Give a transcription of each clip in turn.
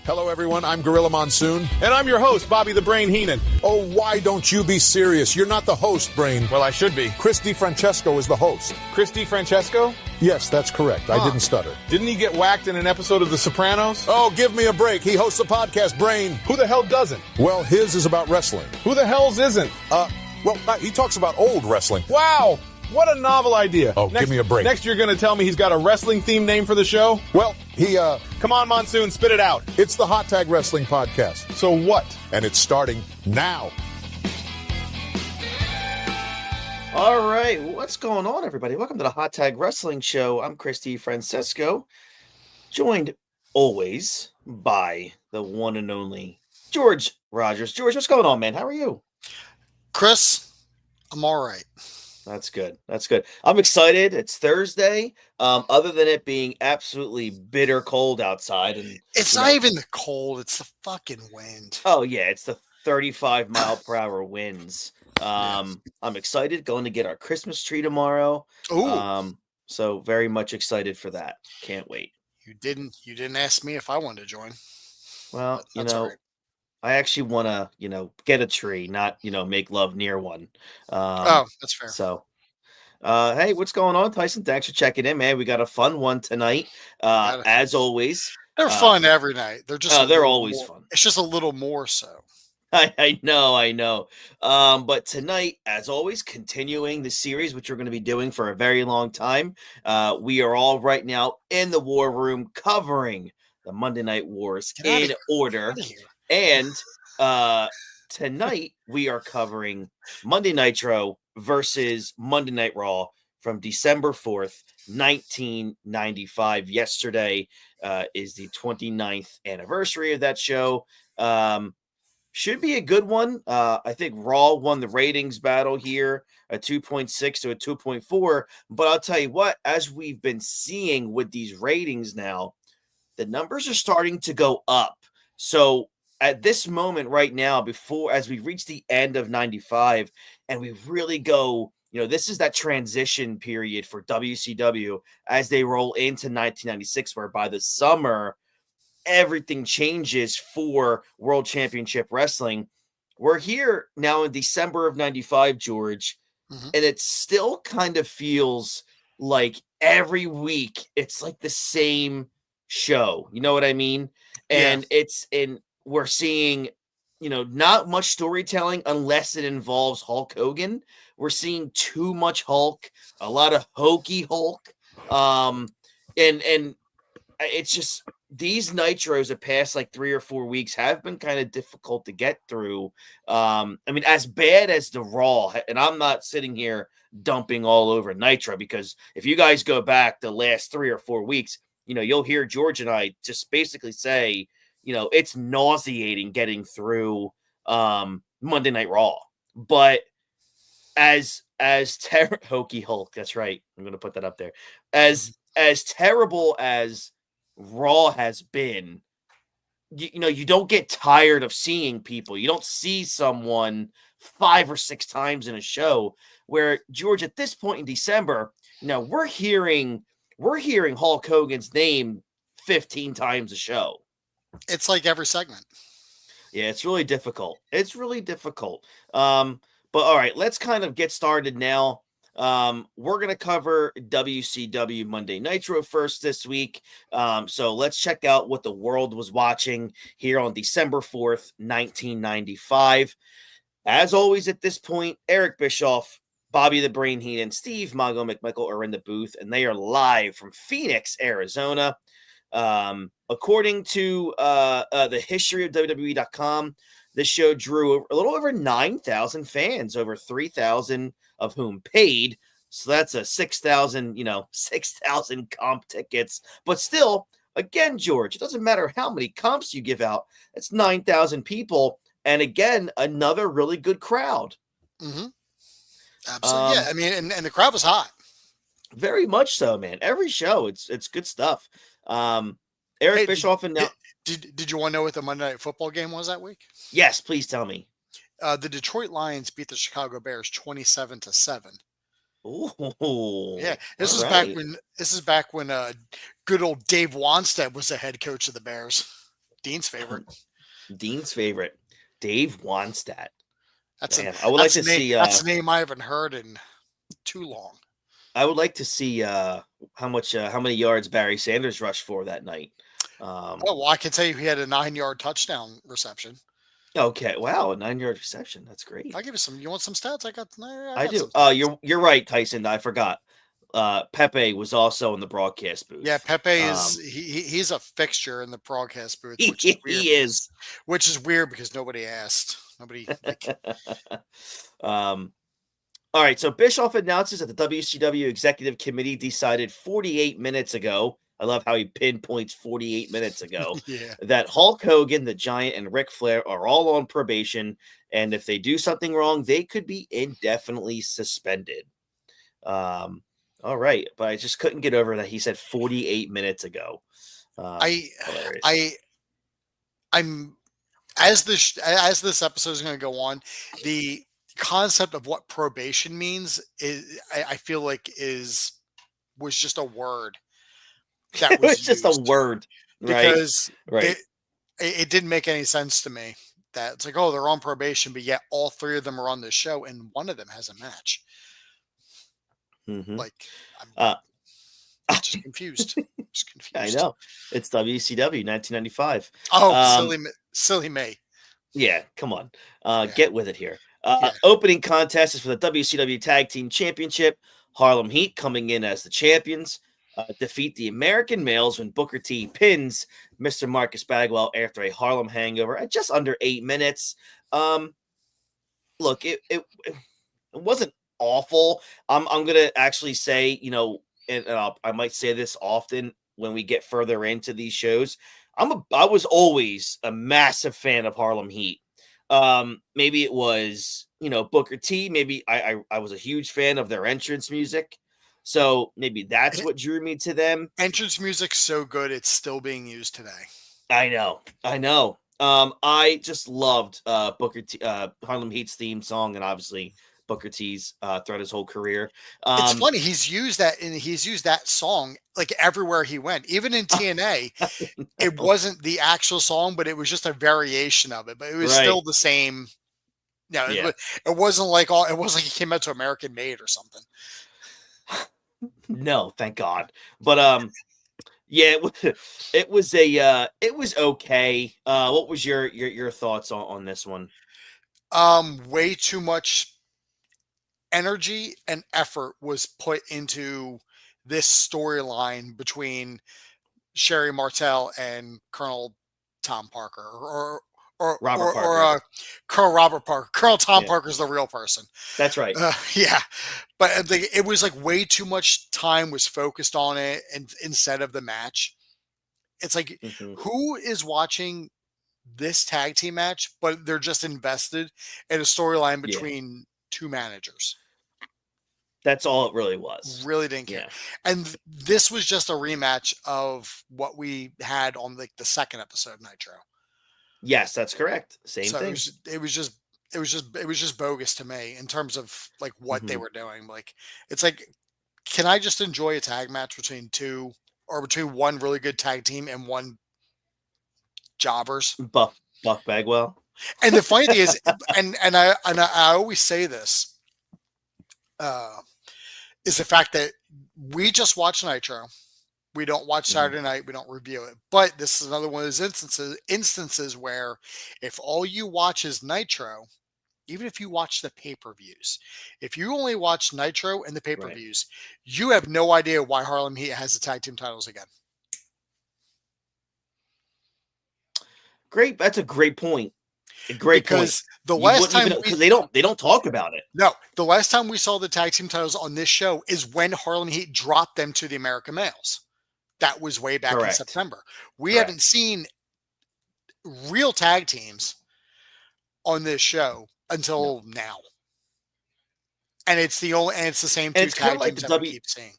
Hello, everyone. I'm Gorilla Monsoon. And I'm your host, Bobby the Brain Heenan. Oh, why don't you be serious? You're not the host, Brain. Well, I should be. Chris DiFrancesco is the host. Chris DiFrancesco? Yes, that's correct. I didn't stutter. Didn't he get whacked in an episode of The Sopranos? Oh, give me a break. He hosts a podcast, Brain. Who the hell doesn't? Well, his is about wrestling. Who the hell's isn't? He talks about old wrestling. Wow! What a novel idea. Oh, give me a break. Next, you're going to tell me he's got a wrestling-themed name for the show? Well, Come on, Monsoon, spit it out. it's the Hot Tag Wrestling Podcast, So what? and it's starting now. All right, what's going on, everybody? Welcome to the Hot Tag Wrestling Show. I'm Chris DiFrancesco, joined always by the one and only George Rogers. George, what's going on, man? How are you? Chris, I'm all right. That's good. That's good. I'm excited. It's Thursday. Other than it being absolutely bitter cold outside, and It's not even the cold, it's the fucking wind. oh yeah, it's the 35 mile per hour winds. I'm excited. Going to get our Christmas tree tomorrow. Ooh, So very much excited for that. Can't wait. you didn't ask me if I wanted to join. Well, That's all right. I actually want to, get a tree, not, make love near one. That's fair. So, hey, what's going on, Tyson? Thanks for checking in, man. We got a fun one tonight. As always, They're fun every night. They're just they're always fun. It's just a little more so. I know. But tonight, as always, continuing the series, which we're going to be doing for a very long time. We are all right now in the war room covering the Monday Night Wars Get outta in here. order. Outta here. And tonight we are covering Monday Nitro versus Monday Night Raw from December 4th, 1995. Yesterday is the 29th anniversary of that show. Should be a good one. I think Raw won the ratings battle here, a 2.6 to a 2.4. But I'll tell you what, as we've been seeing with these ratings now, the numbers are starting to go up. So at this moment right now, as we reach the end of 95 and we really go, this is that transition period for WCW as they roll into 1996, where by the summer, everything changes for World Championship Wrestling. We're here now in December of 95, George, and it still kind of feels like every week it's like the same show. You know what I mean? And we're seeing, not much storytelling unless it involves Hulk Hogan. We're seeing too much Hulk, a lot of hokey Hulk. And it's just these Nitros the past like 3 or 4 weeks have been kind of difficult to get through. As bad as the Raw, and I'm not sitting here dumping all over Nitro, because if you guys go back the last 3 or 4 weeks, you'll hear George and I just basically say, it's nauseating getting through Monday Night Raw. But as Hokey Hulk, that's right, I'm going to put that up there. As terrible as Raw has been, you don't get tired of seeing people. You don't see someone 5 or 6 times in a show. Where, George, at this point in December, we're hearing Hulk Hogan's name 15 times a show. It's like every segment. Yeah, it's really difficult. But all right, let's kind of get started now. We're going to cover WCW Monday Nitro first this week. So let's check out what the world was watching here on December 4th, 1995. As always, at this point, Eric Bischoff, Bobby the Brain Heenan, Steve Mongo McMichael are in the booth, and they are live from Phoenix, Arizona. According to the history of WWE.com, this show drew a little over 9,000 fans, over 3,000 of whom paid. So that's a 6,000 comp tickets. But still, again, George, it doesn't matter how many comps you give out. It's 9,000 people. And again, another really good crowd. Mm-hmm. Absolutely. And the crowd was hot. Very much so, man. Every show, it's good stuff. Eric Bischoff and now. Did you want to know what the Monday Night Football game was that week? Yes, please tell me. The Detroit Lions beat the Chicago Bears 27-7. Ooh, yeah. This is back when good old Dave Wanstead was the head coach of the Bears. Dean's favorite. Dean's favorite, Dave Wanstead. That's Man, I would like to see. That's a name I haven't heard in too long. I would like to see how many yards Barry Sanders rushed for that night. Oh, well, I can tell you he had a 9-yard touchdown reception. Okay, wow, a 9-yard reception. That's great. I'll give you some. You want some stats? I got do. some Oh, stats. you're right, Tyson. I forgot. Pepe was also in the broadcast booth. Yeah, Pepe is he's a fixture in the broadcast booth, which is weird. He is. Which is weird because nobody asked. Nobody. All right, so Bischoff announces that the WCW Executive Committee decided 48 minutes ago. I love how he pinpoints 48 minutes ago that Hulk Hogan, the Giant, and Ric Flair are all on probation, and if they do something wrong, they could be indefinitely suspended. All right, but I just couldn't get over that he said 48 minutes ago. I'm as this episode is going to go on, the concept of what probation means is I feel like was just a word that was just a word, right? Because it didn't make any sense to me that it's like, oh, they're on probation, but yet all three of them are on the show and one of them has a match. Mm-hmm. Like, I'm just confused. I know. It's WCW 1995. Oh, silly me. Yeah, come on. Get with it here. Opening contest is for the WCW Tag Team Championship. Harlem Heat coming in as the champions. Defeat the American Males when Booker T pins Mr. Marcus Bagwell after a Harlem hangover at just under 8 minutes. Look, it wasn't awful. I'm gonna actually say, and I might say this often when we get further into these shows. I was always a massive fan of Harlem Heat. Maybe it was, Booker T. Maybe I was a huge fan of their entrance music. So maybe that's what drew me to them. Entrance music's so good, it's still being used today. I know. I just loved Booker T, Harlem Heat's theme song, and obviously Booker T's throughout his whole career. It's funny, he's used that song like everywhere he went. Even in TNA, it wasn't the actual song, but it was just a variation of it. But it was still the same. It wasn't like he came out to American Made or something. No, thank God. But it was okay. What was your thoughts on this one? Way too much energy and effort was put into this storyline between Sherry Martel and Colonel Tom Parker, or Robert Parker. Colonel Robert Parker. Colonel Tom Parker's the real person. That's right. But it was like way too much time was focused on it, and instead of the match, it's like who is watching this tag team match? But they're just invested in a storyline between two managers. That's all it really was. Really didn't care. And this was just a rematch of what we had on the second episode of Nitro. Yes, that's correct. Same thing. It was just bogus to me in terms of like what they were doing. Like, it's like, can I just enjoy a tag match between one really good tag team and one jobbers? Buff Bagwell. And the funny thing is, and I always say this, is the fact that we just watch Nitro. We don't watch Saturday Night. We don't review it. But this is another one of those instances where if all you watch is Nitro, even if you watch the pay-per-views, if you only watch Nitro and the pay-per-views, you have no idea why Harlem Heat has the tag team titles again. Great. That's a great point. Because the last time they don't talk about it. No, the last time we saw the tag team titles on this show is when Harlem Heat dropped them to the American Males. That was way back in September. We haven't seen real tag teams on this show until now. And it's the same two tag teams that we keep seeing.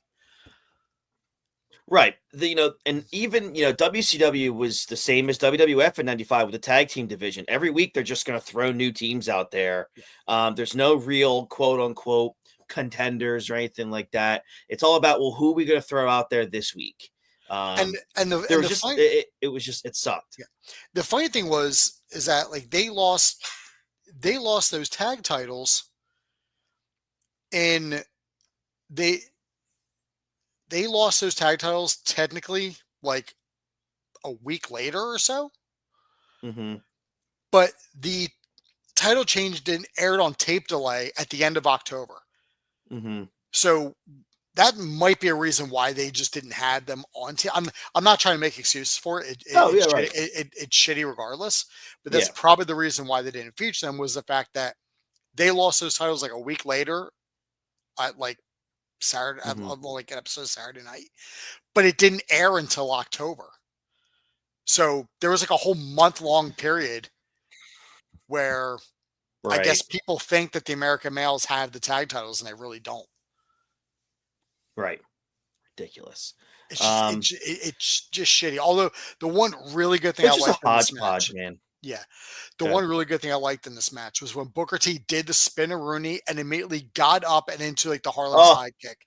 Right. And even, WCW was the same as WWF in 95 with the tag team division. Every week, they're just going to throw new teams out there. There's no real quote unquote contenders or anything like that. It's all about, who are we going to throw out there this week? And There the was just funny, it was just it sucked. yeah, the funny thing is that like they lost those tag titles, and they lost those tag titles technically like a week later or so, Mm-hmm. but the title change didn't aired on tape delay at the end of October. Mm-hmm. So that might be a reason why they just didn't have them on. I'm not trying to make excuses for it. Oh yeah, right. It's shitty regardless, but that's Yeah. probably the reason why they didn't feature them was the fact that they lost those titles like a week later at like Saturday, Mm-hmm. like an episode of Saturday Night, but it didn't air until October. So there was like a whole month-long period where I Right. guess people think that the American males have the tag titles and they really don't. Right. Ridiculous. It's just shitty. Although the one really good thing I It's just a liked in this hodgepodge, match, man. yeah, the Good. one really good thing I liked in this match was when Booker T did the spin-a-rooney and immediately got up and into like the Harlem Oh, sidekick. It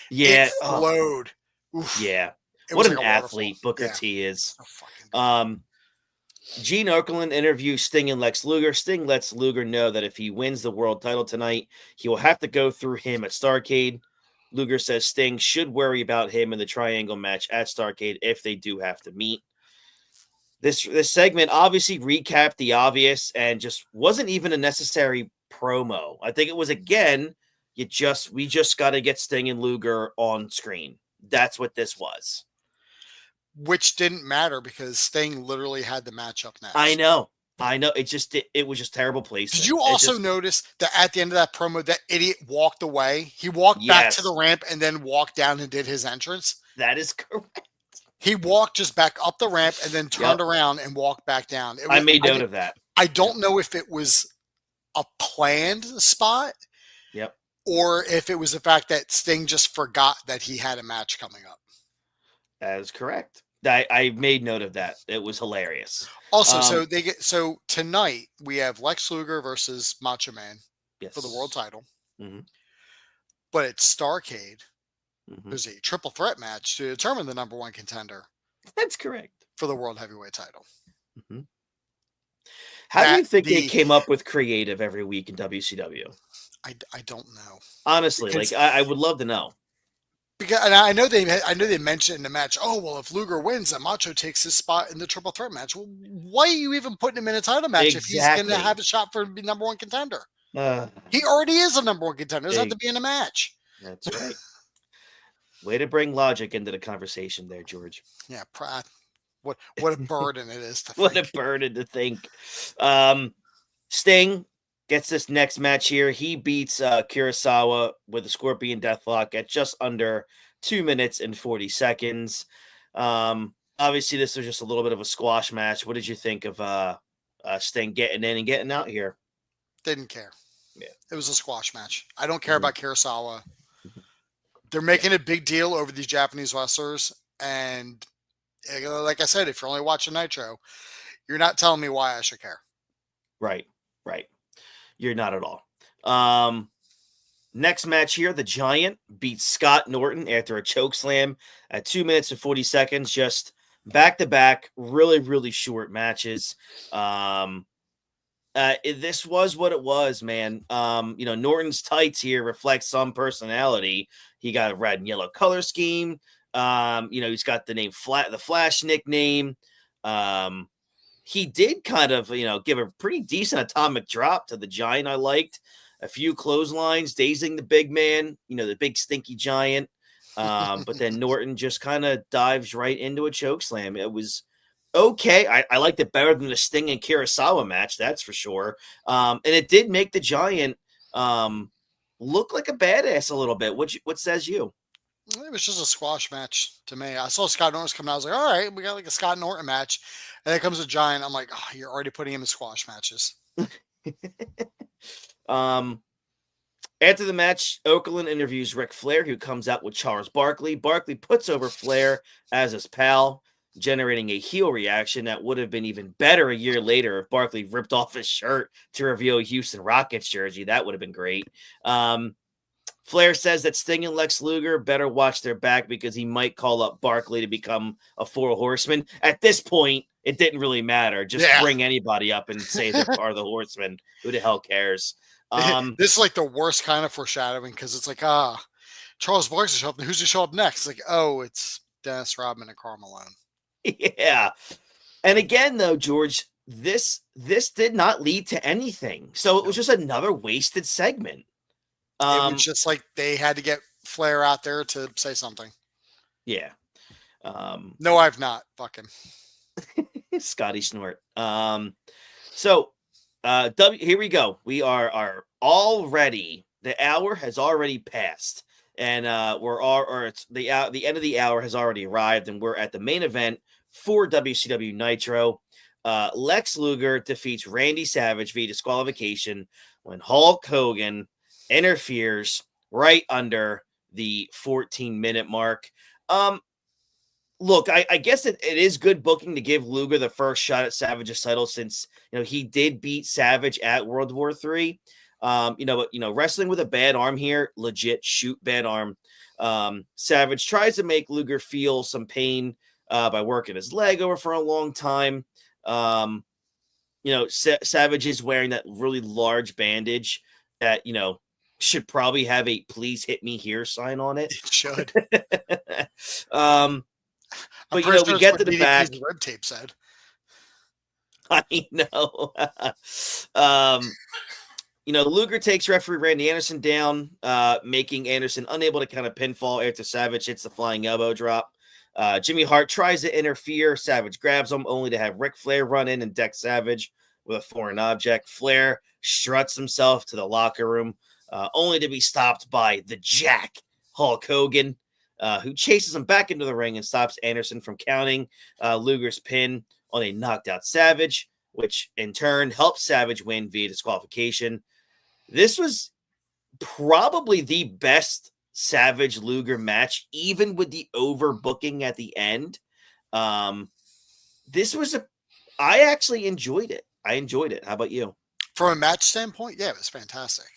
yeah. Oh, flowed. Oof. yeah. It What was an like a waterfall. athlete Booker Yeah, T is. so fucking good. Gene Okerlund interviews Sting and Lex Luger. Sting lets Luger know that if he wins the world title tonight, he will have to go through him at Starrcade. Luger says Sting should worry about him in the triangle match at Starrcade if they do have to meet. This segment obviously recapped the obvious and just wasn't even a necessary promo. I think it was again, we just got to get Sting and Luger on screen. That's what this was. Which didn't matter because Sting literally had the match up next. I know. It was just terrible placement. Did you also notice that at the end of that promo, that idiot walked away? He walked back to the ramp and then walked down and did his entrance. That is correct. He walked just back up the ramp and then turned around and walked back down. I made note of that. I don't know if it was a planned spot. Yep. Or if it was the fact that Sting just forgot that he had a match coming up. That is correct. I made note of that. It was hilarious. Also, so tonight we have Lex Luger versus Macho Man for the world title. Mm-hmm. But it's Starrcade. Mm-hmm. There's a triple threat match to determine the number one contender. That's correct. For the world heavyweight title. Mm-hmm. How do you think they came up with creative every week in WCW? I don't know. Honestly, because, I would love to know. Because and I know they mentioned in the match, oh well, if Luger wins, then Macho takes his spot in the triple threat match. Well, why are you even putting him in a title match if he's going to have a shot for the number one contender? He already is a number one contender. Doesn't have to be in a match. That's right. Way to bring logic into the conversation there, George. Yeah, what a burden it is to what a burden to think. Sting gets this next match here. He beats Kurosawa with a Scorpion Deathlock at just under 2 minutes and 40 seconds. Obviously, this was just a little bit of a squash match. What did you think of Sting getting in and getting out here? Didn't care. Yeah, it was a squash match. I don't care about Kurosawa. They're making a big deal over these Japanese wrestlers, and like I said, if you're only watching Nitro, you're not telling me why I should care. Right. You're not at all. Next match here, the Giant beats Scott Norton after a choke slam at 2 minutes and 40 seconds. Just back to back, really, really short matches. This was what it was, man. Norton's tights here reflect some personality. He got a red and yellow color scheme. He's got the Flash nickname. He did kind of, give a pretty decent atomic drop to the Giant. I liked a few clotheslines, dazing the big man, the big stinky Giant. But then Norton just kind of dives right into a choke slam. It was okay. I liked it better than the Sting and Kurosawa match, that's for sure. And it did make the Giant look like a badass a little bit. What says you? It was just a squash match to me. I saw Scott Norton come out. I was like, all right, we got like a Scott Norton match. And then comes a Giant. I'm like, oh, you're already putting him in squash matches. After the match, Okerlund interviews Ric Flair, who comes out with Charles Barkley. Barkley puts over Flair as his pal, generating a heel reaction that would have been even better a year later if Barkley ripped off his shirt to reveal a Houston Rockets jersey. That would have been great. Flair says that Sting and Lex Luger better watch their back because he might call up Barkley to become a 4 horseman. At this point, it didn't really matter. Just bring anybody up and say they're part of the horsemen. Who the hell cares? This is like the worst kind of foreshadowing because it's like, Charles Boyce will show up. Who's going to show up next? Like, oh, it's Dennis Rodman and Karl Malone. Yeah. And again, though, George, this did not lead to anything. So it was just another wasted segment. It was just like they had to get Flair out there to say something. Yeah. No, I've not. Fuck him. Scotty Snort. So here we go. We are already, the hour has already passed, and it's the end of the hour has already arrived, and we're at the main event for WCW Nitro. Lex Luger defeats Randy Savage via disqualification when Hulk Hogan interferes right under the 14-minute mark. Look, I guess it is good booking to give Luger the first shot at Savage's title since he did beat Savage at World War III. But wrestling with a bad arm here, legit shoot bad arm. Savage tries to make Luger feel some pain by working his leg over for a long time. Savage is wearing that really large bandage that should probably have a "Please hit me here" sign on it. It should. But we get to the back. Red tape said. I know. Luger takes referee Randy Anderson down, making Anderson unable to kind of pinfall after Savage hits the flying elbow drop. Jimmy Hart tries to interfere. Savage grabs him, only to have Ric Flair run in and deck Savage with a foreign object. Flair struts himself to the locker room, only to be stopped by the Jack, Hulk Hogan, who chases him back into the ring and stops Anderson from counting Luger's pin on a knocked out Savage, which in turn helps Savage win via disqualification. This was probably the best Savage Luger match, even with the overbooking at the end. I actually enjoyed it. I enjoyed it. How about you? From a match standpoint, yeah, it was fantastic.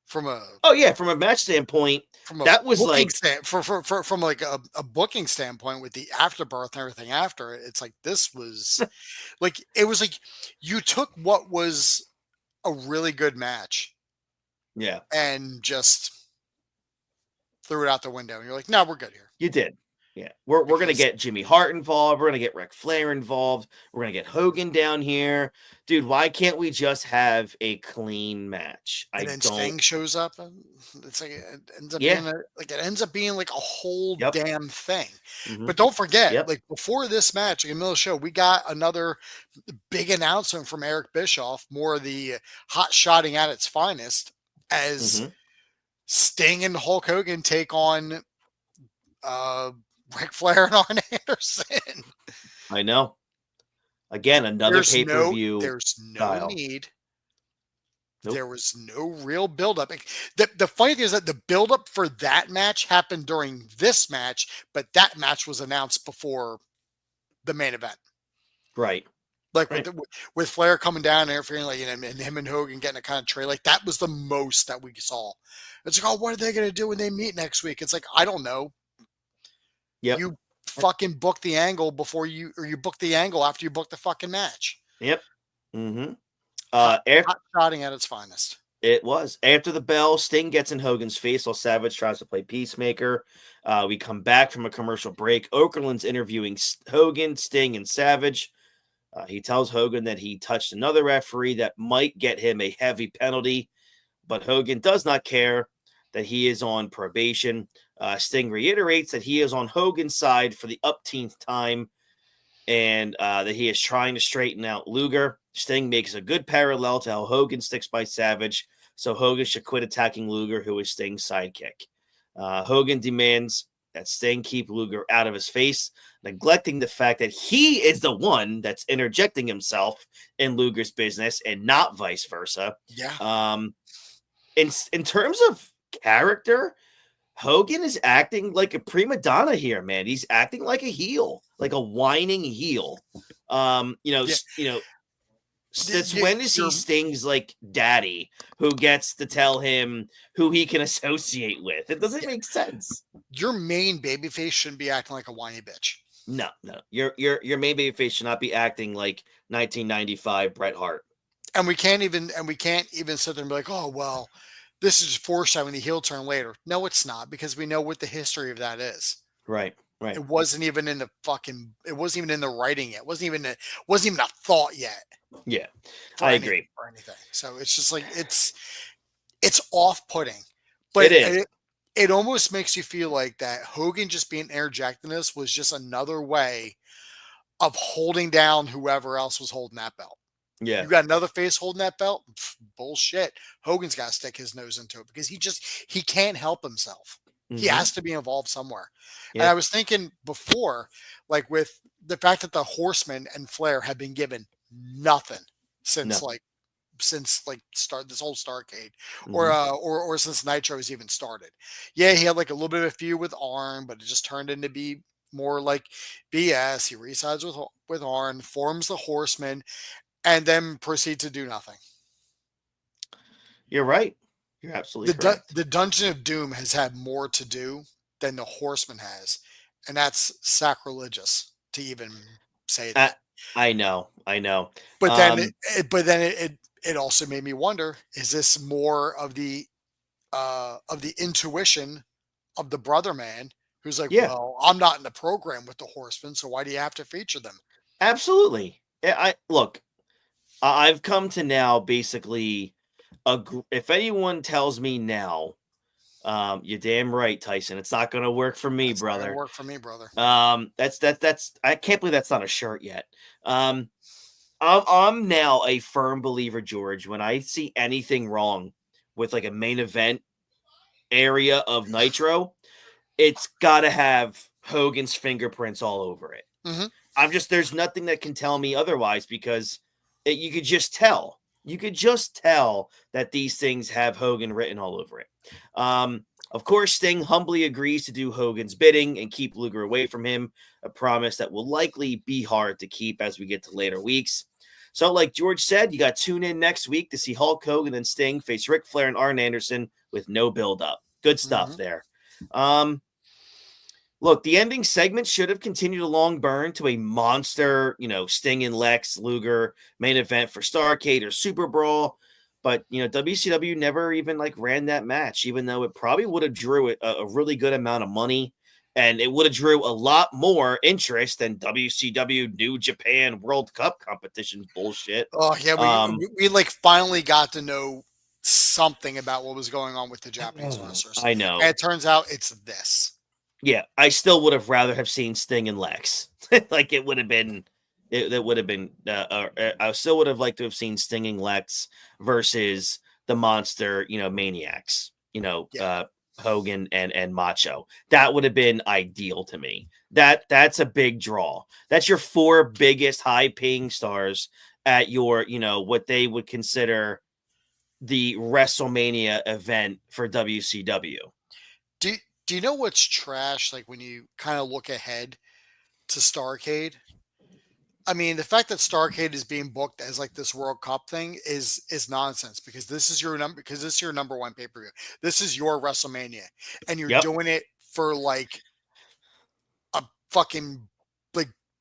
From a match standpoint, that was like from like a booking standpoint with the afterbirth and everything after it. It's like this was like it was like you took what was a really good match, and just threw it out the window. And you're like, no, we're good here. You did. Yeah, we're going to get Jimmy Hart involved. We're going to get Ric Flair involved. We're going to get Hogan down here. Dude, why can't we just have a clean match? And then Sting shows up. And it's like it ends up being like a whole damn thing. Mm-hmm. But don't forget, like before this match, like in the middle of the show, we got another big announcement from Eric Bischoff, more of the hot shotting at its finest, as Sting and Hulk Hogan take on Ric Flair and Arn Anderson. I know. Again, another pay-per-view. There's no need. Nope. There was no real buildup. The funny thing is that the buildup for that match happened during this match, but that match was announced before the main event. Right. Like with Flair coming down and interfering, like, and him and Hogan getting a kind of trade, like that was the most that we saw. It's like, oh, what are they going to do when they meet next week? It's like, I don't know. Yep. You fucking book the angle you book the angle after you book the fucking match. Yep. Mm-hmm. Hot shotting at its finest. It was. After the bell, Sting gets in Hogan's face while Savage tries to play peacemaker. We come back from a commercial break. Okerlund's interviewing Hogan, Sting, and Savage. He tells Hogan that he touched another referee that might get him a heavy penalty, but Hogan does not care that he is on probation. Sting reiterates that he is on Hogan's side for the upteenth time and that he is trying to straighten out Luger. Sting makes a good parallel to how Hogan sticks by Savage, so Hogan should quit attacking Luger, who is Sting's sidekick. Hogan demands that Sting keep Luger out of his face, neglecting the fact that he is the one that's interjecting himself in Luger's business and not vice versa. Yeah. In terms of character, Hogan is acting like a prima donna here, man. He's acting like a heel, like a whining heel. Since when is he Sting's like daddy who gets to tell him who he can associate with? It doesn't make sense. Your main babyface shouldn't be acting like a whiny bitch. No. Your main babyface should not be acting like 1995 Bret Hart. And we can't even sit there and be like, oh well, this is foreshadowing the heel turn later. No, it's not, because we know what the history of that is. Right. It wasn't even in the writing yet. It wasn't even a thought yet. Yeah, I agree. Or anything. So it's just like it's off-putting. But it is. It almost makes you feel like that Hogan just being interjecting this was just another way of holding down whoever else was holding that belt. Yeah. You got another face holding that belt? Pff, bullshit. Hogan's got to stick his nose into it because he can't help himself. He has to be involved somewhere. Yeah. And I was thinking before, like with the fact that the Horsemen and Flair have been given nothing since start this whole Starrcade or since Nitro has even started. Yeah, he had like a little bit of a feud with Arn, but it just turned into be more like BS. He resides with Arn, forms the Horsemen, and then proceed to do nothing. You're right. You're absolutely correct. The Dungeon of Doom has had more to do than the Horseman has, and that's sacrilegious to even say that. I know. But then it also made me wonder: is this more of the intuition of the brother man who's like, well, I'm not in the program with the Horsemen, so why do you have to feature them? Absolutely. I've come to now basically. If anyone tells me now, you're damn right, Tyson. It's not going to work for me, brother. Not gonna work for me, brother. That's I can't believe that's not a shirt yet. I'm now a firm believer, George. When I see anything wrong with like a main event area of Nitro, it's got to have Hogan's fingerprints all over it. Mm-hmm. There's nothing that can tell me otherwise because you could just tell. You could just tell that these things have Hogan written all over it. Of course, Sting humbly agrees to do Hogan's bidding and keep Luger away from him, a promise that will likely be hard to keep as we get to later weeks. So like George said, you got to tune in next week to see Hulk Hogan and Sting face Ric Flair and Arn Anderson with no build-up. Good stuff there. Look, the ending segment should have continued a long burn to a monster, Sting and Lex Luger main event for Starrcade or Super Brawl. But, WCW never even ran that match, even though it probably would have drew a really good amount of money. And it would have drew a lot more interest than WCW New Japan World Cup competition bullshit. Oh, yeah. We finally got to know something about what was going on with the Japanese wrestlers. I know. And it turns out it's this. Yeah, I still would have rather have seen Sting and Lex. It would have been, I still would have liked to have seen Sting and Lex versus the monster, maniacs, Hogan and Macho. That would have been ideal to me. That's a big draw. That's your four biggest high paying stars at your, what they would consider the WrestleMania event for WCW. Do you know what's trash? When you kind of look ahead to Starrcade, I mean, the fact that Starrcade is being booked as this World Cup thing is nonsense because this is your number one pay-per-view. This is your WrestleMania, and you're doing it for a fucking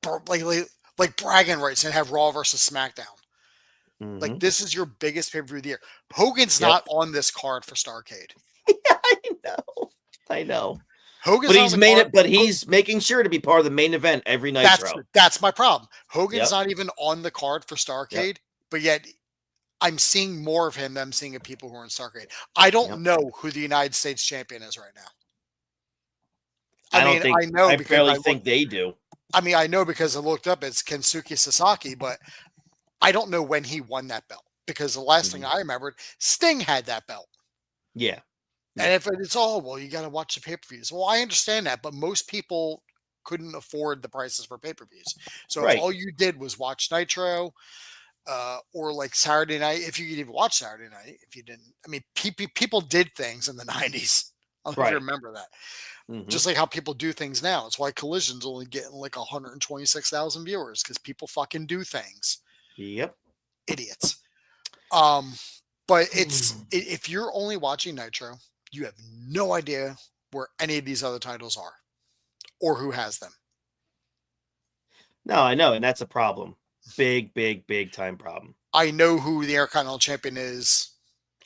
bragging rights and have Raw versus SmackDown. Mm-hmm. This is your biggest pay-per-view of the year. Hogan's not on this card for Starrcade. Yeah, I know. Hogan's he's making sure to be part of the main event every Nitro. That's my problem. Hogan's not even on the card for Starrcade, but yet I'm seeing more of him than I'm seeing of people who are in Starrcade. I don't know who the United States champion is right now. I barely think they do. I mean, I know because I looked up it's Kensuke Sasaki, but I don't know when he won that belt because the last thing I remembered, Sting had that belt. Yeah. And if it's you got to watch the pay-per-views. Well, I understand that, but most people couldn't afford the prices for pay-per-views. So if all you did was watch Nitro or Saturday night, if you could even watch Saturday night, if you didn't, I mean, people did things in the 90s. I don't know if you remember that. Mm-hmm. Just like how people do things now. It's why Collision's only getting 126,000 viewers because people fucking do things. Yep. idiots. But if you're only watching Nitro, you have no idea where any of these other titles are or who has them. No, I know, and that's a problem. Big, big, big time problem. I know who the Intercontinental Champion is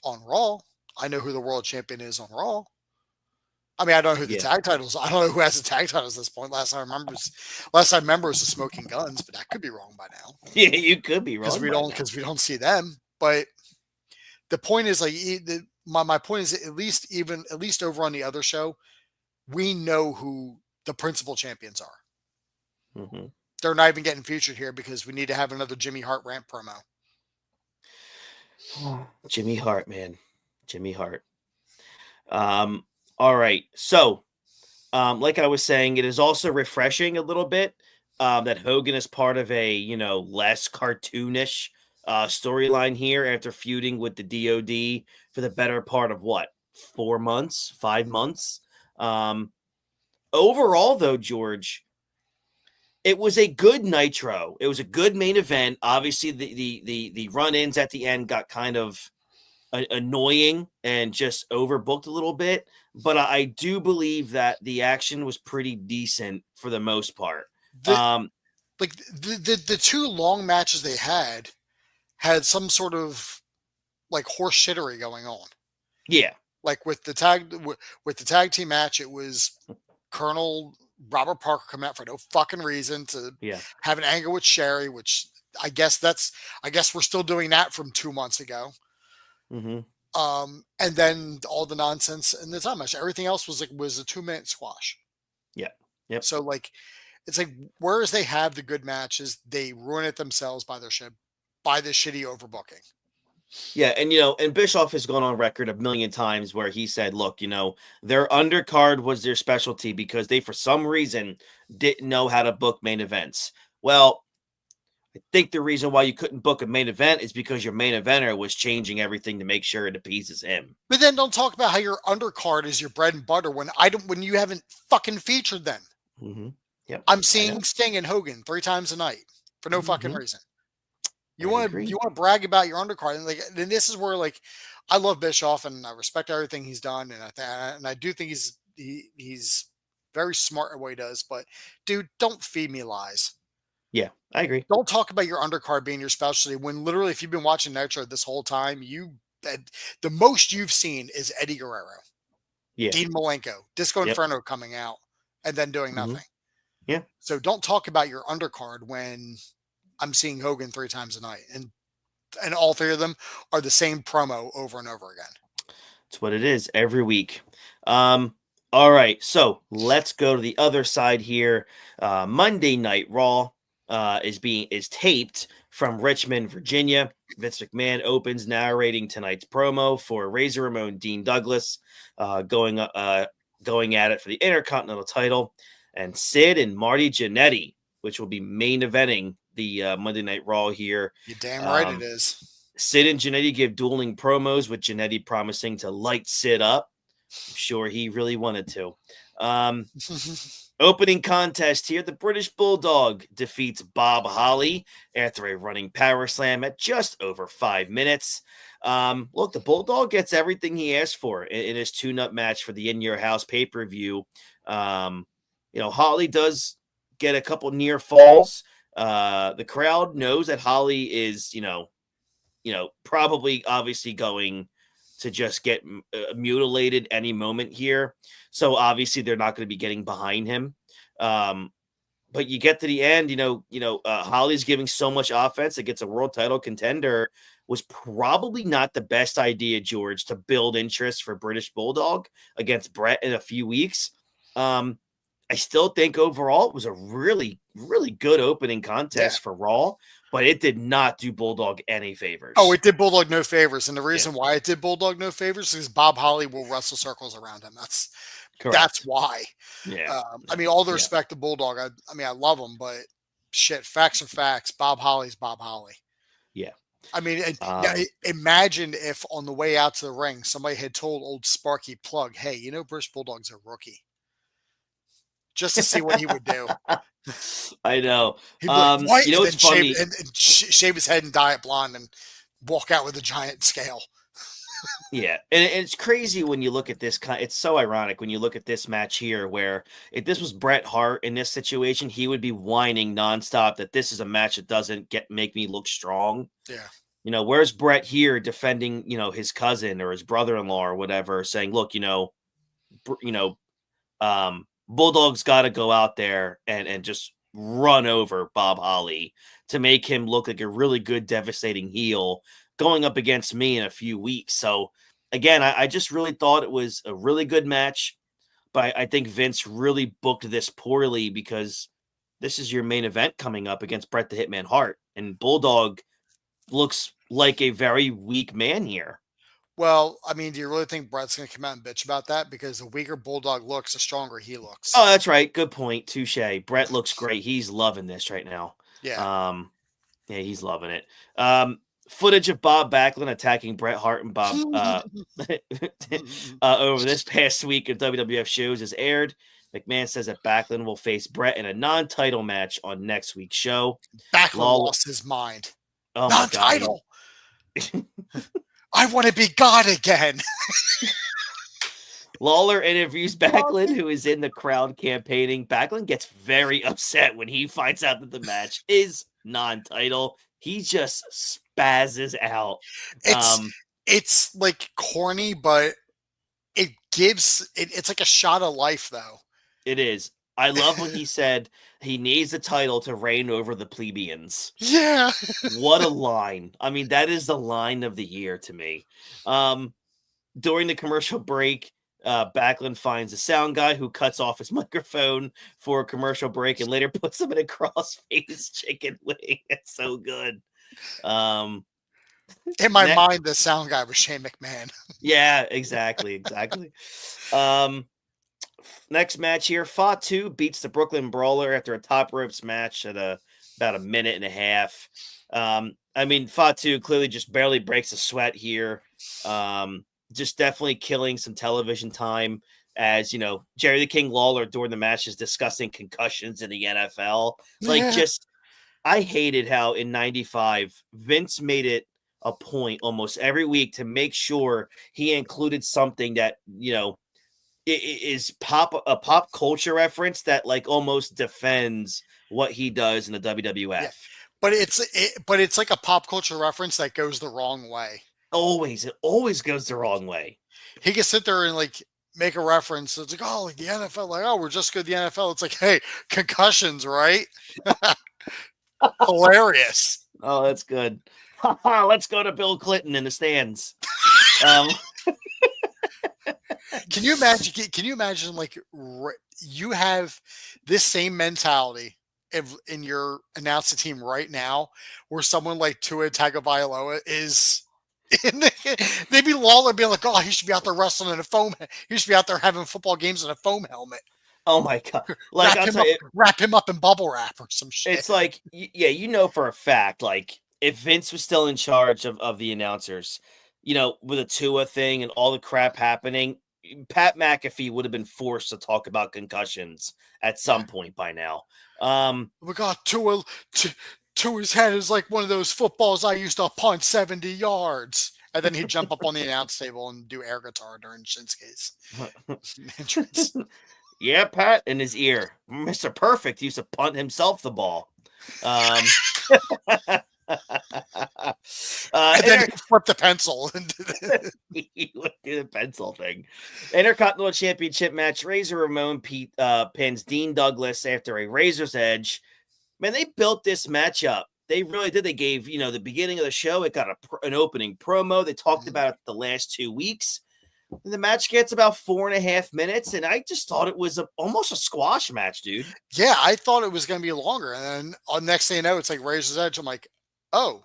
on Raw. I know who the World Champion is on Raw. I mean, I don't know who the tag titles. I don't know who has the tag titles at this point. Last I remember was the Smoking Guns, but that could be wrong by now. Yeah, you could be wrong because we don't see them. But the point is, like, my point is, at least over on the other show, we know who the principal champions are. Mm-hmm. They're not even getting featured here because we need to have another Jimmy Hart rant promo. Jimmy Hart, man. Jimmy Hart. All right. So, like I was saying, it is also refreshing a little bit that Hogan is part of a, less cartoonish storyline here after feuding with the DOD for the better part of 4 months, 5 months. Overall, though, George, it was a good Nitro. It was a good main event. Obviously, the run-ins at the end got kind of annoying and just overbooked a little bit, but I do believe that the action was pretty decent for the most part. The two long matches they had some sort of like horse shittery going on. Yeah, like with the tag team match, it was Colonel Robert Parker coming out for no fucking reason to have an angle with Sherry, which I guess we're still doing that from 2 months ago. Mm-hmm. And then all the nonsense in the time match. Everything else was a 2-minute squash. Yeah. Yep. So like, it's like, whereas they have the good matches, they ruin it themselves by the shitty overbooking. Yeah, and Bischoff has gone on record a million times where he said, look, their undercard was their specialty because they, for some reason, didn't know how to book main events. Well, I think the reason why you couldn't book a main event is because your main eventer was changing everything to make sure it appeases him. But then don't talk about how your undercard is your bread and butter when you haven't fucking featured them. Mm-hmm. Yep. I'm seeing Sting and Hogan 3 times a night for no fucking reason. You want to brag about your undercard, and this is where I love Bischoff and I respect everything he's done, and I do think he's very smart at what he does. But dude, don't feed me lies. Yeah, I agree. Don't talk about your undercard being your specialty when literally, if you've been watching Nitro this whole time, the most you've seen is Eddie Guerrero, Dean Malenko, Disco Inferno coming out and then doing nothing. Yeah. So don't talk about your undercard when I'm seeing Hogan 3 times a night, and all 3 of them are the same promo over and over again. It's what it is every week. All right, so let's go to the other side here. Monday Night Raw is taped from Richmond, Virginia. Vince McMahon opens narrating tonight's promo for Razor Ramon Dean Douglas, going at it for the Intercontinental title, and Sid and Marty Jannetty, which will be main eventing the Monday Night Raw here. You're damn right it is. Sid and Jannetty give dueling promos, with Jannetty promising to light Sid up. I'm sure he really wanted to. Opening contest here, the British Bulldog defeats Bob Holly after a running power slam at just over 5 minutes. Look, the Bulldog gets everything he asked for in his tune-up match for the In Your House pay-per-view. Holly does get a couple near falls. The crowd knows that Holly is, probably obviously going to just get mutilated any moment here. So obviously they're not going to be getting behind him. But you get to the end, Holly's giving so much offense against a world title contender was probably not the best idea, George, to build interest for British Bulldog against Brett in a few weeks. I still think overall it was a really, really good opening contest for Raw, but it did not do Bulldog any favors. Oh, it did Bulldog no favors. And the reason why it did Bulldog no favors is Bob Holly will wrestle circles around him. That's why. Yeah. All the respect to Bulldog. I love him, but shit, facts are facts. Bob Holly's Bob Holly. Yeah. Imagine if on the way out to the ring, somebody had told old Sparky Plug, hey, British Bulldog's a rookie. just to see what he would do. I know. He'd be like, "What?" You know And what's then shave funny? and shave his head and dye it blonde and walk out with a giant scale. Yeah, and it's crazy when you look at this it's so ironic when you look at this match here, where if this was Bret Hart in this situation, he would be whining nonstop that this is a match that doesn't make me look strong. Yeah. You know, where's Bret here defending, his cousin or his brother-in-law or whatever, saying, look, Bulldog's got to go out there and just run over Bob Holly to make him look like a really good, devastating heel going up against me in a few weeks. So again, I just really thought it was a really good match, but I think Vince really booked this poorly because this is your main event coming up against Bret the Hitman Hart, and Bulldog looks like a very weak man here. Well, I mean, do you really think Bret's going to come out and bitch about that? Because the weaker Bulldog looks, the stronger he looks. Oh, that's right. Good point. Touche. Bret looks great. He's loving this right now. Yeah. Yeah, he's loving it. Footage of Bob Backlund attacking Bret Hart and Bob over this past week of WWF shows is aired. McMahon says that Backlund will face Bret in a non-title match on next week's show. Backlund lost his mind. Oh, non-title. I want to be God again. Lawler interviews Backlund, who is in the crowd campaigning. Backlund gets very upset when he finds out that the match is non-title. He just spazzes out. It's like corny, but it gives it's like a shot of life, though. It is. I love when he said he needs a title to reign over the plebeians. Yeah. What a line. I mean, that is the line of the year to me. During the commercial break, Backlund finds a sound guy who cuts off his microphone for a commercial break and later puts him in a cross-faced chicken wing. It's so good. In my mind, the sound guy was Shane McMahon. Yeah, exactly. Next match here, Fatu beats the Brooklyn Brawler after a top ropes match at about a minute and a half. I mean, Fatu clearly just barely breaks a sweat here. Just definitely killing some television time, as Jerry the King Lawler during the match is discussing concussions in the NFL. I hated how in '95 Vince made it a point almost every week to make sure he included something that is a pop culture reference that like almost defends what he does in the WWF. Yeah. But it's like a pop culture reference that goes the wrong way. It always goes the wrong way. He can sit there and like make a reference. It's like, oh, like the NFL, like, oh, we're just good at the NFL. It's like, hey, concussions, right? Hilarious. Oh, that's good. Let's go to Bill Clinton in the stands. Can you imagine? Can you imagine like you have this same mentality in your announcing team right now, where someone like Tua Tagovailoa is? They'd be Lawler being like, oh, he should be out there wrestling in a foam. He should be out there having football games in a foam helmet. Oh my God! Like wrap him up in bubble wrap or some shit. It's like, yeah, for a fact, like if Vince was still in charge of the announcers, with a Tua thing and all the crap happening, Pat McAfee would have been forced to talk about concussions at some point by now. We got Tua's head is like one of those footballs I used to punt 70 yards. And then he'd jump up on the announce table and do air guitar during Shinsuke's entrance. Yeah, Pat, in his ear. Mr. Perfect used to punt himself the ball. And then he flipped the pencil. He would do the pencil thing. Intercontinental Championship match. Razor Ramon pins Dean Douglas after a Razor's Edge. Man, they built this match up. They really did. They gave, the beginning of the show, it got an opening promo. They talked about it the last 2 weeks. And the match gets about 4.5 minutes, and I just thought it was almost a squash match, dude. Yeah, I thought it was going to be longer. And then next thing you know, it's like Razor's Edge. I'm like, oh,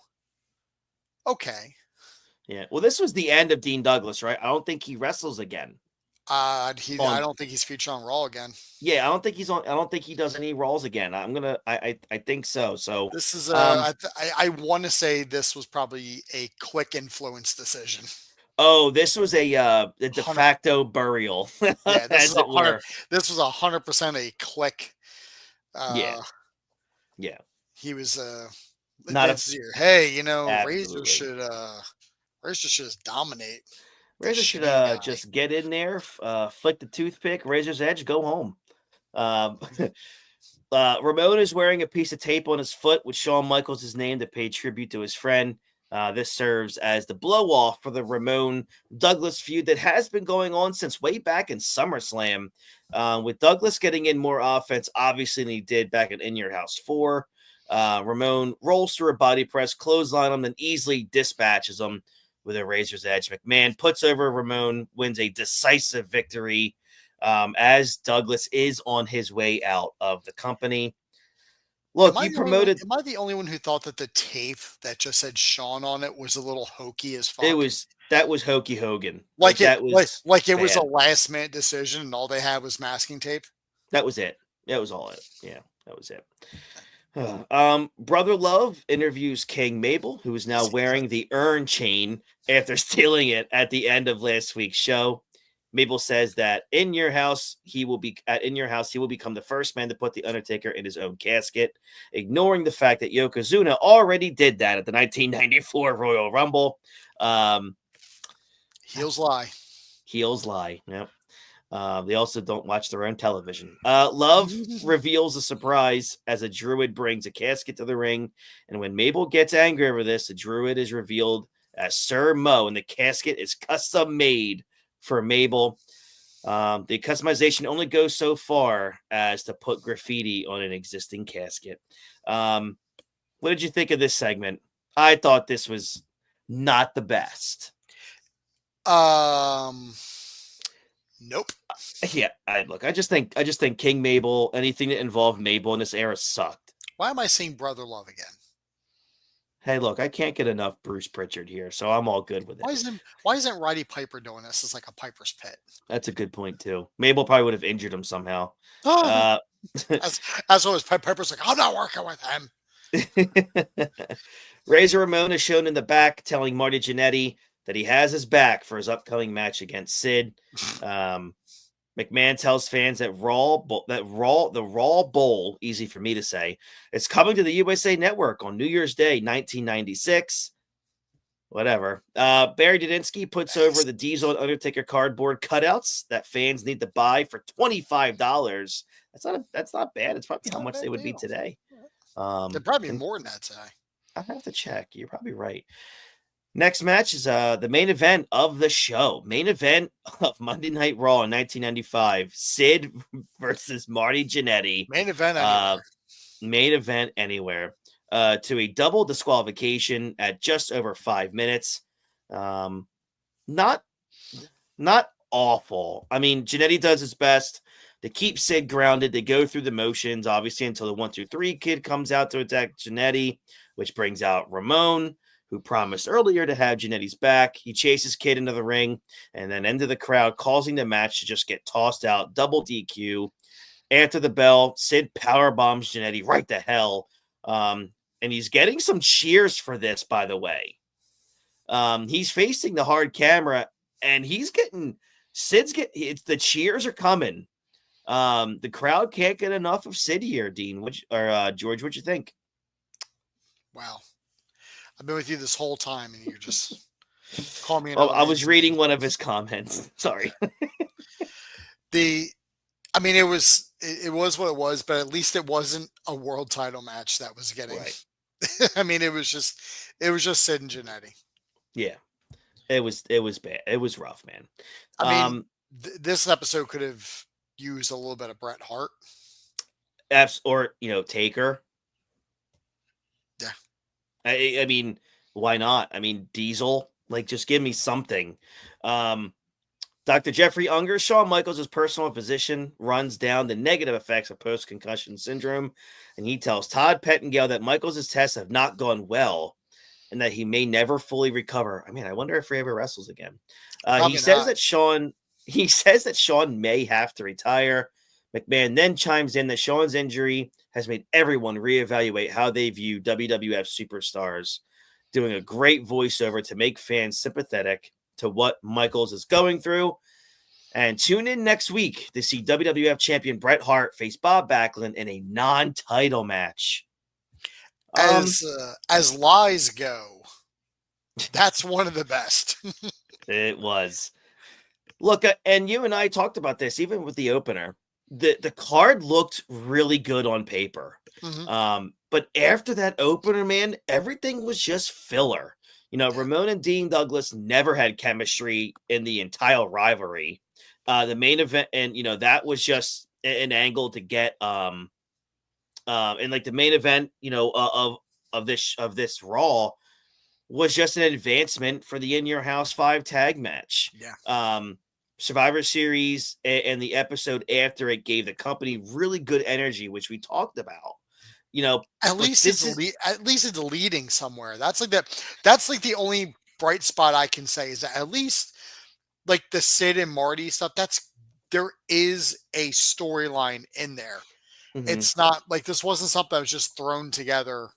okay. Yeah. Well, this was the end of Dean Douglas, right? I don't think he wrestles again. I don't think he's featured on Raw again. Yeah, I don't think he does any Raws again. I think so. So this is I want to say this was probably a quick influence decision. Oh, this was a de 100 facto burial, Yeah, as it were. this was 100% a click. Yeah, Uh, yeah, he was not a Vince here. Hey, absolutely. Razor should just dominate this Razor should shitty guy. just get in there, flick the toothpick, Razor's edge, go home. Um, Ramon is wearing a piece of tape on his foot with Shawn Michaels' name to pay tribute to his friend. This serves as the blow off for the Ramon Douglas feud that has been going on since way back in SummerSlam, with Douglas getting in more offense, obviously, than he did back in Your House 4. Ramon rolls through a body press, clothesline him, then easily dispatches him with a Razor's Edge. McMahon puts over Ramon, wins a decisive victory, as Douglas is on his way out of the company. Look, you promoted. Am I the only one who thought that the tape that just said Sean on it was a little hokey as It fuck? was that was Hokey Hogan. Like it was a bad. last minute decision and all they had was masking tape. That was it. That was all it. Yeah, that was it. Brother Love interviews King Mabel, who is now wearing the urn chain after stealing it at the end of last week's show. Mabel says that in your house he will become the first man to put the Undertaker in his own casket, ignoring the fact that Yokozuna already did that at the 1994 Royal Rumble. Heels lie. Heels lie. Yep. They also don't watch their own television. Love reveals a surprise as a druid brings a casket to the ring. And when Mabel gets angry over this, the druid is revealed as Sir Mo, and the casket is custom made for Mabel. The customization only goes so far as to put graffiti on an existing casket. What did you think of this segment? I thought this was not the best. Nope. Yeah, I just think King Mabel, anything that involved Mabel in this era sucked. Why am I seeing Brother Love again? Hey, look, I can't get enough Bruce Pritchard here, so I'm all good with it. Why isn't Roddy Piper doing this? It's like a Piper's Pit. That's a good point too. Mabel probably would have injured him somehow. As always, Piper's like, I'm not working with him. Razor Ramon is shown in the back telling Marty Jannetty that he has his back for his upcoming match against Sid. McMahon tells fans that the Raw Bowl, easy for me to say, it's coming to the USA Network on New Year's Day, 1996. Whatever. Barry Didinsky puts over the Diesel and Undertaker cardboard cutouts that fans need to buy for $25. That's not bad. It's probably how much they would be today. They're probably more than that today. I have to check. You're probably right. Next match is the main event of the show. Main event of Monday Night Raw in 1995. Sid versus Marty Jannetty. Main event anywhere. Main event anywhere. To a double disqualification at just over 5 minutes. Not awful. I mean, Jannetty does his best to keep Sid grounded. They go through the motions, obviously, until the 1, 2, 3 kid comes out to attack Jannetty, which brings out Ramon, who promised earlier to have Jannetty's back. He chases Kid into the ring and then into the crowd, causing the match to just get tossed out, double DQ. After the bell, Sid powerbombs Jannetty right to hell. And he's getting some cheers for this, by the way. He's facing the hard camera, and the cheers are coming. The crowd can't get enough of Sid here, Dean. George, what'd you think? Wow. I've been with you this whole time, and you're just calling me. I was reading one of his comments. Sorry. It was what it was, but at least it wasn't a world title match that was getting. Right. It was just Sid and Jannetty. Yeah, it was bad. It was rough, man. This episode could have used a little bit of Bret Hart, or Taker. Yeah. I mean, why not? I mean, Diesel, just give me something. Dr. Jeffrey Unger, Shawn Michaels' personal physician, runs down the negative effects of post-concussion syndrome, and he tells Todd Pettengill that Michaels' tests have not gone well and that he may never fully recover. I wonder if he ever wrestles again. He says that Shawn may have to retire. McMahon then chimes in that Shawn's injury has made everyone reevaluate how they view WWF superstars, doing a great voiceover to make fans sympathetic to what Michaels is going through. And tune in next week to see WWF champion Bret Hart face Bob Backlund in a non-title match. As lies go, that's one of the best. It was. Look, and you and I talked about this even with the opener. The card looked really good on paper. But after that opener, man, everything was just filler. Ramon and Dean Douglas never had chemistry in the entire rivalry. The main event, and that was just an angle to get and like the main event, of this Raw was just an advancement for the In Your House 5 tag match. Yeah. Survivor Series and the episode after it gave the company really good energy, which we talked about. At least it's leading somewhere. That's like the only bright spot I can say is that at least like the Sid and Marty stuff, there is a storyline in there. It's not like this wasn't something that was just thrown together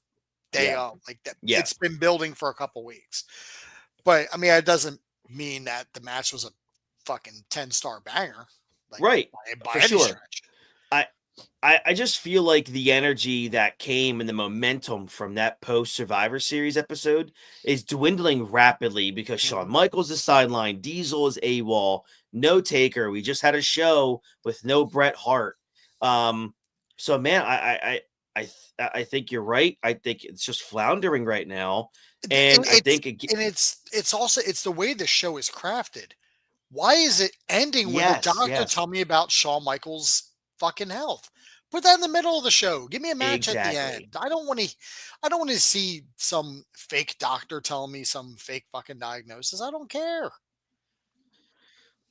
day of like that. Yeah. It's been building for a couple weeks. But I mean, it doesn't mean that the match was a fucking 10-star banger. Like, right. By for any sure. stretch. I just feel like the energy that came and the momentum from that post Survivor Series episode is dwindling rapidly because Shawn Michaels is sidelined, Diesel is AWOL, no Taker. We just had a show with no Bret Hart. So man, I think you're right. I think it's just floundering right now, and I think it's also the way the show is crafted. Why is it ending with a doctor tell me about Shawn Michaels' fucking health? Put that in the middle of the show. Give me a match at the end. I don't want to see some fake doctor telling me some fake fucking diagnosis. I don't care.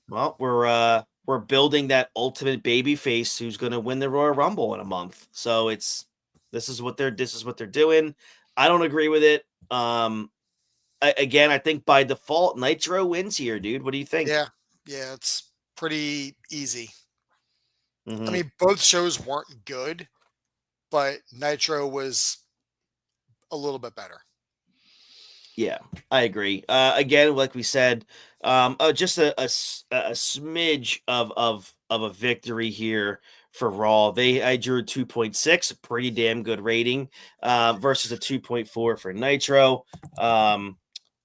Well, we're building that ultimate baby face who's going to win the Royal Rumble in a month. So this is what they're doing. I don't agree with it. Again, I think by default Nitro wins here, dude. What do you think? Yeah, it's pretty easy. I mean, both shows weren't good, but Nitro was a little bit better. Yeah, I agree. Again, like we said, just a smidge of a victory here for Raw. I drew 2.6, a pretty damn good rating, versus a 2.4 for Nitro.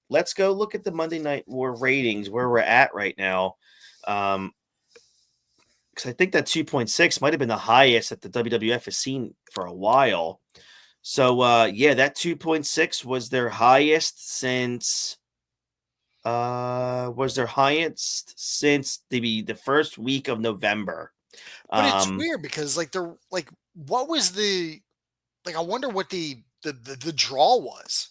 Let's go look at the Monday Night War ratings, where we're at right now. Because I think that 2.6 might have been the highest that the WWF has seen for a while. So, that 2.6 was their highest since the first week of November. But it's weird because what was I wonder what the draw was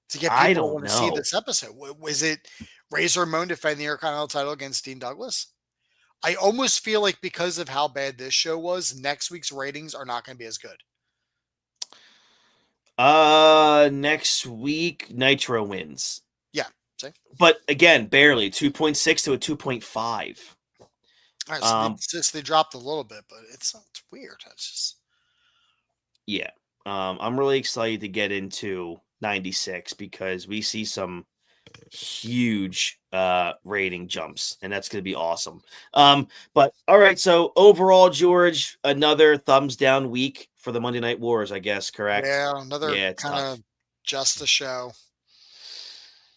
to get people to want to see this episode. Was it Razor Ramon defending the Intercontinental title against Dean Douglas? I almost feel like because of how bad this show was, next week's ratings are not going to be as good. Next week, Nitro wins. Yeah. See? But again, barely 2.6 to a 2.5. All right, so they dropped a little bit, but it's weird. It's just... Yeah. I'm really excited to get into 96 because we see some huge rating jumps, and that's going to be awesome. But all right, so overall, George, another thumbs down week for the Monday Night Wars, I guess, correct? Yeah, another kind of just a show.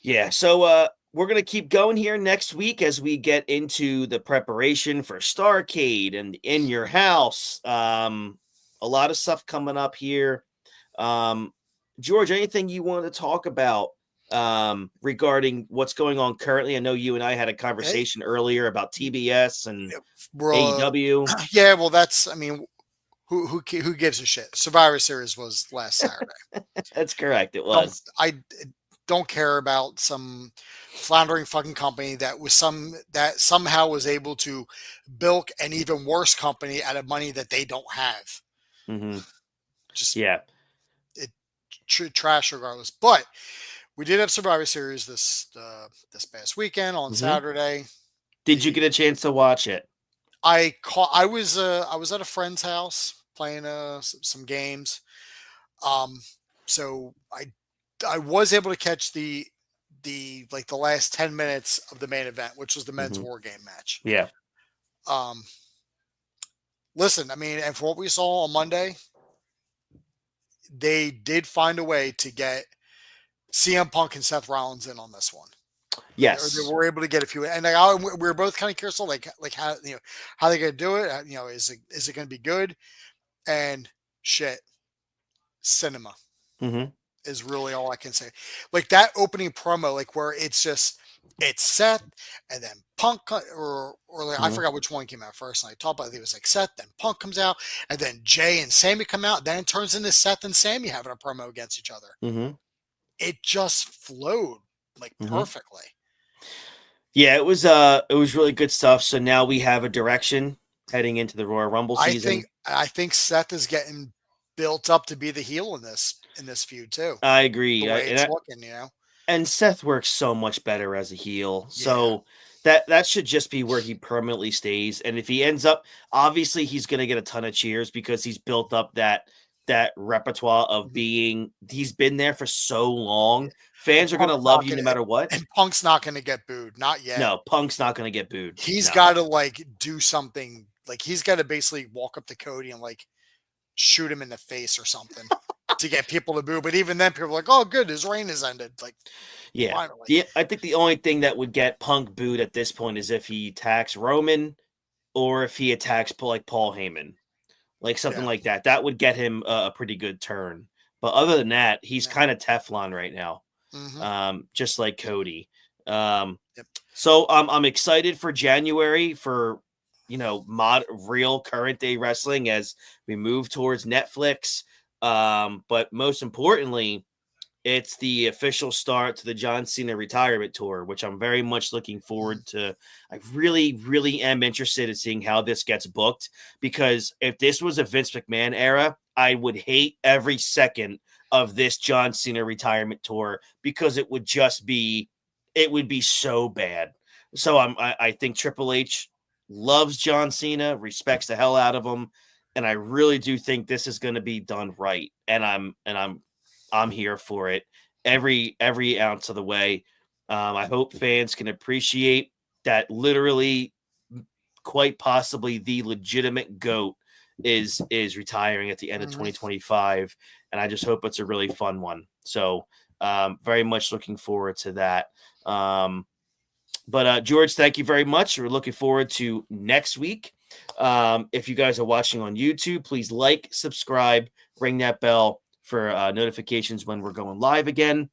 Yeah, so we're going to keep going here next week as we get into the preparation for Starrcade and In Your House. A lot of stuff coming up here. George, anything you wanted to talk about regarding what's going on currently? I know you and I had a conversation earlier about TBS and AEW. Yeah, well, who gives a shit? Survivor Series was last Saturday. That's correct. It was. I don't care about some floundering fucking company that somehow was able to bilk an even worse company out of money that they don't have. Just trash regardless. But we did have Survivor Series this past weekend on Saturday. Did you get a chance to watch it? I was at a friend's house playing some games. So I was able to catch the the last 10 minutes of the main event, which was the men's Mhm. war game match. Yeah. Listen, I mean, and for what we saw on Monday, they did find a way to get CM Punk and Seth Rollins in on this one. Yes. They were able to get a few, and we were both kind of curious, like how how they gonna do it. Is it gonna be good? And shit, cinema Mhm. is really all I can say. Like that opening promo, like where it's Seth and then Punk, or like, I Mhm. forgot which one came out first. And I talked about it was like Seth, then Punk comes out, and then Jay and Sammy come out. Then it turns into Seth and Sammy having a promo against each other. Mhm. It just flowed like Mhm. perfectly. Yeah, it was really good stuff. So now we have a direction heading into the Royal Rumble season. I think Seth is getting built up to be the heel in this feud too. I The agree. way it's looking, And Seth works so much better as a heel. Yeah. So that should just be where he permanently stays. And if he ends up, obviously he's going to get a ton of cheers because he's built up that repertoire of he's been there for so long. Fans are going to love you no matter what. And Punk's not going to get booed. Not yet. No, Punk's not going to get booed. He's got to do something. Like he's got to basically walk up to Cody and shoot him in the face or something to get people to boo. But even then, people are like, "Oh, good, his reign has ended." Like, yeah. Finally. I think the only thing that would get Punk booed at this point is if he attacks Roman or if he attacks like Paul Heyman. Like something like that. That would get him a pretty good turn. But other than that, he's kind of Teflon right now, just like Cody. So I'm excited for January for real current day wrestling as we move towards Netflix. But most importantly, it's the official start to the John Cena retirement tour, which I'm very much looking forward to. I really, really am interested in seeing how this gets booked, because if this was a Vince McMahon era, I would hate every second of this John Cena retirement tour because it would be so bad. So I think Triple H loves John Cena, respects the hell out of him, and I really do think this is going to be done right. And I'm here for it every ounce of the way. I hope fans can appreciate that literally, quite possibly the legitimate GOAT is retiring at the end of 2025. And I just hope it's a really fun one. So very much looking forward to that. But George, thank you very much. We're looking forward to next week. If you guys are watching on YouTube, please like, subscribe, ring that bell for notifications when we're going live again.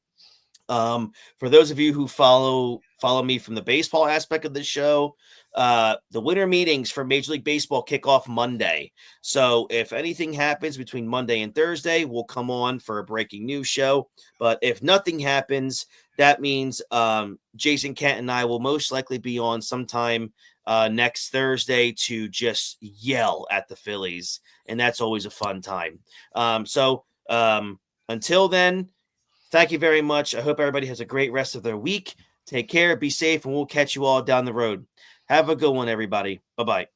For those of you who follow me from the baseball aspect of the show, the winter meetings for Major League Baseball kick off Monday. So if anything happens between Monday and Thursday, we'll come on for a breaking news show. But if nothing happens, that means Jason Kent and I will most likely be on sometime next Thursday to just yell at the Phillies. And that's always a fun time. Until then, thank you very much. I hope everybody has a great rest of their week. Take care, be safe, and we'll catch you all down the road. Have a good one, everybody. Bye-bye.